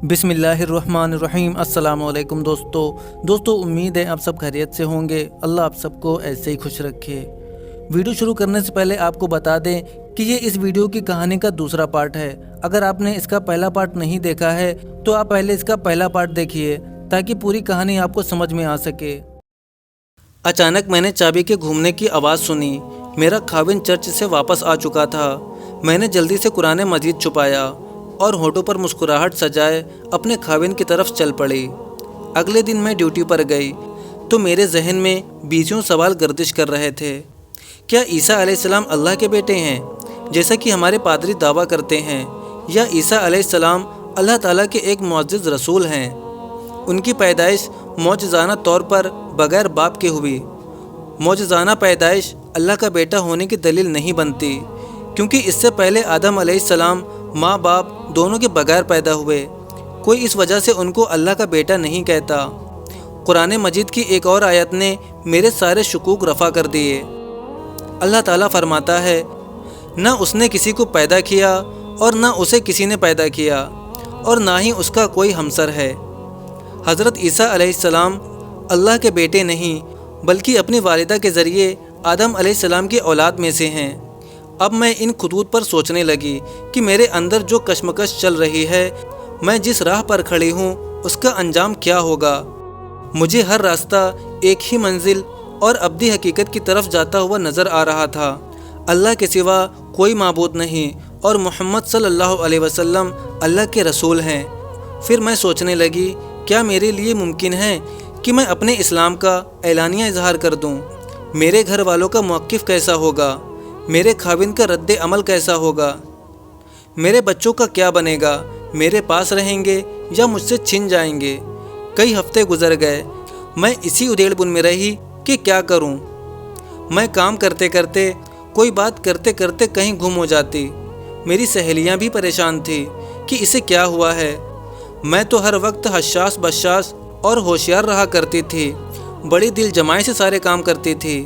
बिस्मिल्लाहिर्रहमानिर्रहीम। अस्सलाम वालेकुम दोस्तों उम्मीद है आप सब खैरियत से होंगे। अल्लाह आप सबको ऐसे ही खुश रखे। वीडियो शुरू करने से पहले आपको बता दें कि ये इस वीडियो की कहानी का दूसरा पार्ट है। अगर आपने इसका पहला पार्ट नहीं देखा है तो आप पहले इसका पहला पार्ट देखिए ताकि पूरी कहानी आपको समझ में आ सके। अचानक मैंने चाबी के घूमने की आवाज़ सुनी। मेरा खाविन चर्च से वापस आ चुका था। मैंने जल्दी से कुरान मजीद छुपाया और होठों पर मुस्कुराहट सजाए अपने खाविन की तरफ चल पड़ी। अगले दिन मैं ड्यूटी पर गई तो मेरे जहन में बीसियों सवाल गर्दिश कर रहे थे। क्या ईसा अलैहिस्सलाम अल्लाह के बेटे हैं जैसा कि हमारे पादरी दावा करते हैं, या ईसा अलैहिस्सलाम अल्लाह ताला के एक मुअज्जिज़ रसूल हैं? उनकी पैदाइश मौजज़ाना तौर पर बगैर बाप के हुई। मौजज़ाना पैदाइश अल्लाह का बेटा होने की दलील नहीं बनती, क्योंकि इससे पहले आदम अलैहिस्सलाम माँ बाप दोनों के बगैर पैदा हुए। कोई इस वजह से उनको अल्लाह का बेटा नहीं कहता। कुरान मजीद की एक और आयत ने मेरे सारे शुकूक रफ़ा कर दिए। अल्लाह ताला फरमाता है, न उसने किसी को पैदा किया और न उसे किसी ने पैदा किया, और ना ही उसका कोई हमसर है। हज़रत ईसा अलैहिस्सलाम अल्लाह के बेटे नहीं बल्कि अपनी वालिदा के ज़रिए आदम अलैहिस्सलाम की औलाद में से हैं। अब मैं इन खुतूत पर सोचने लगी कि मेरे अंदर जो कश्मकश चल रही है, मैं जिस राह पर खड़ी हूँ उसका अंजाम क्या होगा। मुझे हर रास्ता एक ही मंजिल और अब्दी हकीकत की तरफ जाता हुआ नज़र आ रहा था। अल्लाह के सिवा कोई माबूद नहीं और मोहम्मद सल्लल्लाहु अलैहि वसल्लम अल्लाह के रसूल हैं। फिर मैं सोचने लगी, क्या मेरे लिए मुमकिन है कि मैं अपने इस्लाम का एलानिया इजहार कर दूँ? मेरे घर वालों का मौक़िफ़ कैसा होगा? मेरे खाविन का रद्द अमल कैसा होगा? मेरे बच्चों का क्या बनेगा? मेरे पास रहेंगे या मुझसे छिन जाएंगे? कई हफ्ते गुजर गए। मैं इसी उधेड़बुन में रही कि क्या करूं। मैं काम करते करते, कोई बात करते करते कहीं गुम हो जाती। मेरी सहेलियां भी परेशान थी कि इसे क्या हुआ है। मैं तो हर वक्त हशास बशास और होशियार रहा करती थी। बड़ी दिल जमाई से सारे काम करती थी,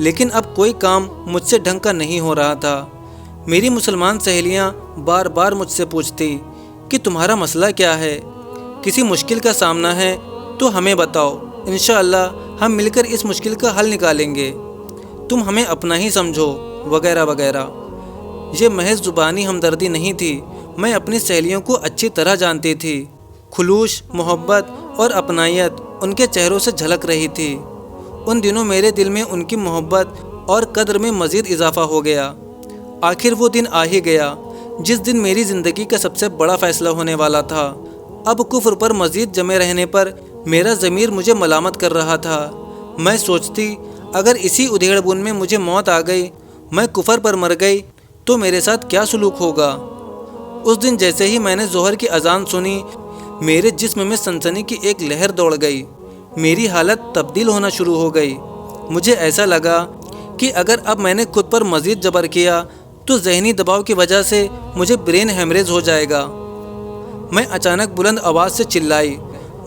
लेकिन अब कोई काम मुझसे ढंग का नहीं हो रहा था। मेरी मुसलमान सहेलियां बार बार मुझसे पूछती कि तुम्हारा मसला क्या है, किसी मुश्किल का सामना है तो हमें बताओ, इंशाअल्लाह हम मिलकर इस मुश्किल का हल निकालेंगे, तुम हमें अपना ही समझो, वगैरह वगैरह। ये महज ज़ुबानी हमदर्दी नहीं थी, मैं अपनी सहेलियों को अच्छी तरह जानती थी। खुलूस, मोहब्बत और अपनायत उनके चेहरों से झलक रही थी। उन दिनों मेरे दिल में उनकी मोहब्बत और कद्र में मज़ीद इजाफ़ा हो गया। आखिर वो दिन आ ही गया जिस दिन मेरी ज़िंदगी का सबसे बड़ा फ़ैसला होने वाला था। अब कुफ्र पर मज़ीद जमे रहने पर मेरा ज़मीर मुझे मलामत कर रहा था। मैं सोचती, अगर इसी उधेड़बुन में मुझे मौत आ गई, मैं कुफ्र पर मर गई, तो मेरे साथ क्या सलूक होगा। उस दिन जैसे ही मैंने ज़ोहर की अजान सुनी, मेरे जिस्म में सनसनी की एक लहर दौड़ गई। मेरी हालत तब्दील होना शुरू हो गई। मुझे ऐसा लगा कि अगर अब मैंने खुद पर मज़ीद जबर किया तो ज़हनी दबाव की वजह से मुझे ब्रेन हेमरेज हो जाएगा। मैं अचानक बुलंद आवाज़ से चिल्लाई,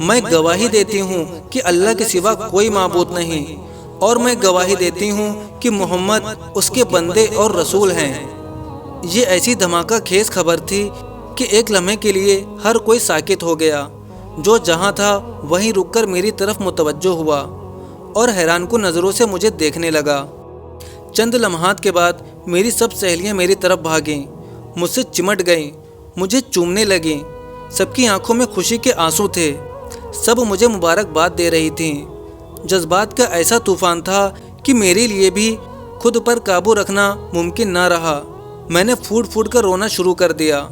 मैं गवाही देती हूँ कि अल्लाह के सिवा कोई माबूद नहीं, और मैं गवाही देती हूँ कि मोहम्मद उसके बंदे और रसूल हैं। ये ऐसी धमाका खेज खबर थी कि एक लम्हे के लिए हर कोई साकित हो गया। जो जहाँ था वहीं रुककर मेरी तरफ मुतवज्जो हुआ और हैरानकुन नज़रों से मुझे देखने लगा। चंद लम्हात के बाद मेरी सब सहेलियाँ मेरी तरफ भागीं, मुझसे चिमट गईं, मुझे चूमने लगीं। सबकी आंखों में खुशी के आंसू थे। सब मुझे मुबारकबाद दे रही थीं। जज्बात का ऐसा तूफ़ान था कि मेरे लिए भी खुद पर काबू रखना मुमकिन ना रहा। मैंने फूट फूट कर रोना शुरू कर दिया।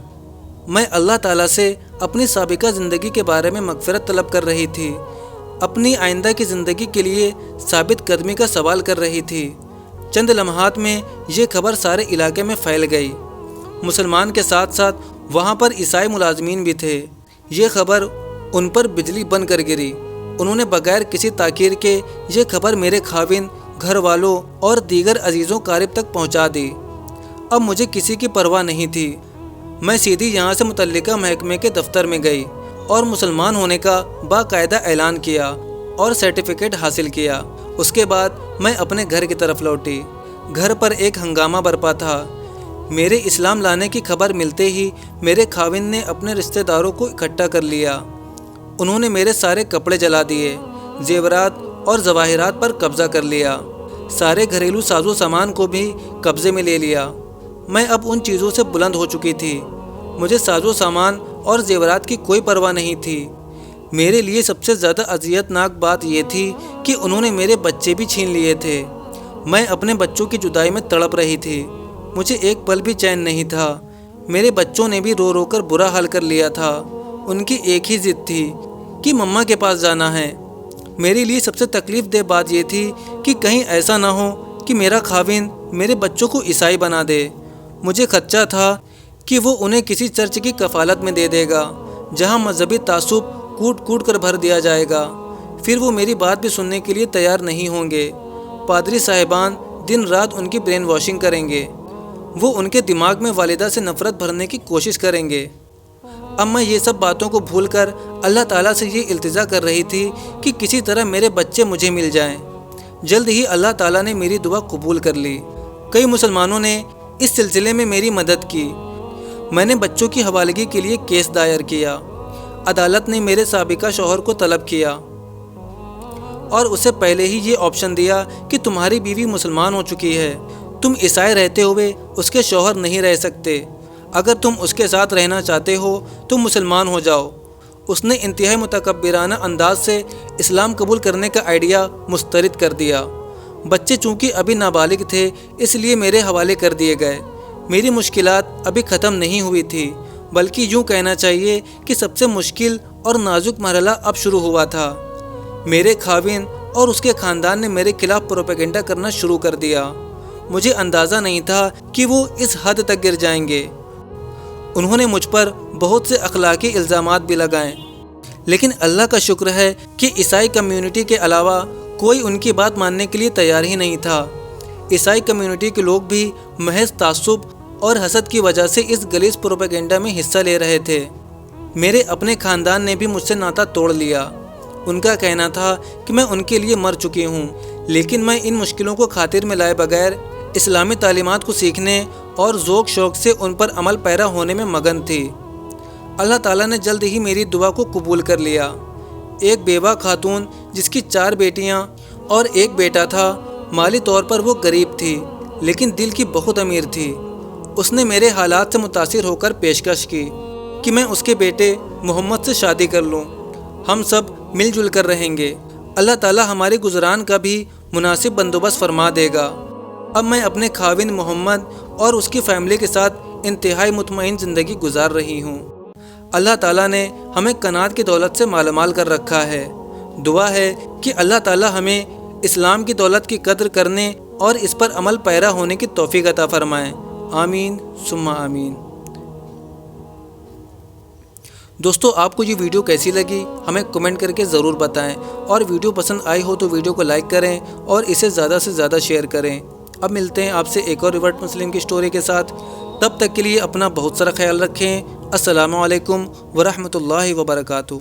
मैं अल्लाह ताला से अपनी साबिका ज़िंदगी के बारे में मग़फ़िरत तलब कर रही थी। अपनी आइंदा की ज़िंदगी के लिए साबित कदमी का सवाल कर रही थी। चंद लम्हात में ये खबर सारे इलाके में फैल गई। मुसलमान के साथ साथ वहाँ पर ईसाई मुलाजमीन भी थे। ये खबर उन पर बिजली बन कर गिरी। उन्होंने बगैर किसी ताकीर के ये खबर मेरे खाविन, घर वालों और दीगर अजीज़ों क़रीब तक पहुँचा दी। अब मुझे किसी की परवाह नहीं थी। मैं सीधी यहाँ से मुतल्लिका महकमे के दफ्तर में गई और मुसलमान होने का बाकायदा ऐलान किया और सर्टिफिकेट हासिल किया। उसके बाद मैं अपने घर की तरफ लौटी। घर पर एक हंगामा बरपा था। میرے اسلام لانے کی خبر ملتے ہی میرے خاوند نے اپنے رشتہ داروں کو اکٹھا کر لیا۔ انہوں نے میرے سارے کپڑے جلا دیے، زیورات اور جواہرات پر قبضہ کر لیا، سارے گھریلو ساز و سامان کو بھی قبضے میں لے لیا۔ میں اب ان چیزوں سے بلند ہو چکی تھی، مجھے ساز و سامان اور زیورات کی کوئی پرواہ نہیں تھی۔ میرے لیے سب سے زیادہ اذیت ناک بات یہ تھی کہ انہوں نے میرے بچے بھی چھین لیے تھے۔ میں اپنے بچوں کی جدائی میں تڑپ رہی تھی، مجھے ایک پل بھی چین نہیں تھا۔ میرے بچوں نے بھی رو رو کر برا حال کر لیا تھا۔ ان کی ایک ہی ضد تھی کہ مما کے پاس جانا ہے۔ میرے لیے سب سے تکلیف دہ بات یہ تھی کہ کہیں ایسا نہ ہو کہ میرا خاوند میرے بچوں کو عیسائی بنا دے۔ مجھے خدشہ تھا کہ وہ انہیں کسی چرچ کی کفالت میں دے دے گا جہاں مذہبی تعصب کوٹ کوٹ کر بھر دیا جائے گا، پھر وہ میری بات بھی سننے کے لیے تیار نہیں ہوں گے۔ پادری صاحبان دن رات ان کی برین واشنگ کریں گے، وہ ان کے دماغ میں والدہ سے نفرت بھرنے کی کوشش کریں گے۔ اب میں یہ سب باتوں کو بھول کر اللہ تعالیٰ سے یہ التجا کر رہی تھی کہ کسی طرح میرے بچے مجھے مل جائیں۔ جلد ہی اللہ تعالیٰ نے میری دعا قبول کر لی۔ کئی مسلمانوں نے اس سلسلے میں میری مدد کی۔ میں نے بچوں کی حوالگی کے لیے کیس دائر کیا۔ عدالت نے میرے سابقہ شوہر کو طلب کیا اور اسے پہلے ہی یہ آپشن دیا کہ تمہاری بیوی مسلمان ہو چکی ہے، تم عیسائی رہتے ہوئے اس کے شوہر نہیں رہ سکتے، اگر تم اس کے ساتھ رہنا چاہتے ہو تو مسلمان ہو جاؤ۔ اس نے انتہائی متکبرانہ انداز سے اسلام قبول کرنے کا آئیڈیا مسترد کر دیا۔ بچے چونکہ ابھی نابالغ تھے اس لیے میرے حوالے کر دیے گئے۔ میری مشکلات ابھی ختم نہیں ہوئی تھی، بلکہ یوں کہنا چاہیے کہ سب سے مشکل اور نازک مرحلہ اب شروع ہوا تھا۔ میرے خاوند اور اس کے خاندان نے میرے خلاف پروپیگنڈا کرنا شروع کر دیا۔ مجھے اندازہ نہیں تھا کہ وہ اس حد تک گر جائیں گے۔ انہوں نے مجھ پر بہت سے اخلاقی الزامات بھی لگائے، لیکن اللہ کا شکر ہے کہ عیسائی کمیونٹی کے علاوہ کوئی ان کی بات ماننے کے لیے تیار ہی نہیں تھا۔ عیسائی کمیونٹی کے لوگ بھی محض تعصب اور حسد کی وجہ سے اس غلیظ پروپیگنڈا میں حصہ لے رہے تھے۔ میرے اپنے خاندان نے بھی مجھ سے ناطا توڑ لیا۔ ان کا کہنا تھا کہ میں ان کے لیے مر چکی ہوں، لیکن میں ان مشکلوں کو خاطر میں لائے بغیر اسلامی تعلیمات کو سیکھنے اور ذوق شوق سے ان پر عمل پیرا ہونے میں مگن تھی۔ اللہ تعالیٰ نے جلد ہی میری دعا کو قبول کر لیا۔ ایک بیوہ خاتون جس کی 4 بیٹیاں اور ایک بیٹا تھا، مالی طور پر وہ غریب تھی لیکن دل کی بہت امیر تھی۔ اس نے میرے حالات سے متاثر ہو کر پیشکش کی کہ میں اس کے بیٹے محمد سے شادی کر لوں، ہم سب مل جل کر رہیں گے، اللہ تعالیٰ ہمارے گزران کا بھی مناسب بندوبست فرما دے گا۔ اب میں اپنے خاوند محمد اور اس کی فیملی کے ساتھ انتہائی مطمئن زندگی گزار رہی ہوں۔ اللہ تعالیٰ نے ہمیں قناعت کی دولت سے مالا مال کر رکھا ہے۔ دعا ہے کہ اللہ تعالیٰ ہمیں اسلام کی دولت کی قدر کرنے اور اس پر عمل پیرا ہونے کی توفیق عطا فرمائے۔ آمین ثم آمین۔ دوستو، آپ کو یہ ویڈیو کیسی لگی ہمیں کمنٹ کر کے ضرور بتائیں، اور ویڈیو پسند آئی ہو تو ویڈیو کو لائک کریں اور اسے زیادہ سے زیادہ شیئر کریں۔ اب ملتے ہیں آپ سے ایک اور ریورٹ مسلم کی سٹوری کے ساتھ، تب تک کے لیے اپنا بہت سارا خیال رکھیں۔ السلام علیکم ورحمۃ اللہ وبرکاتہ۔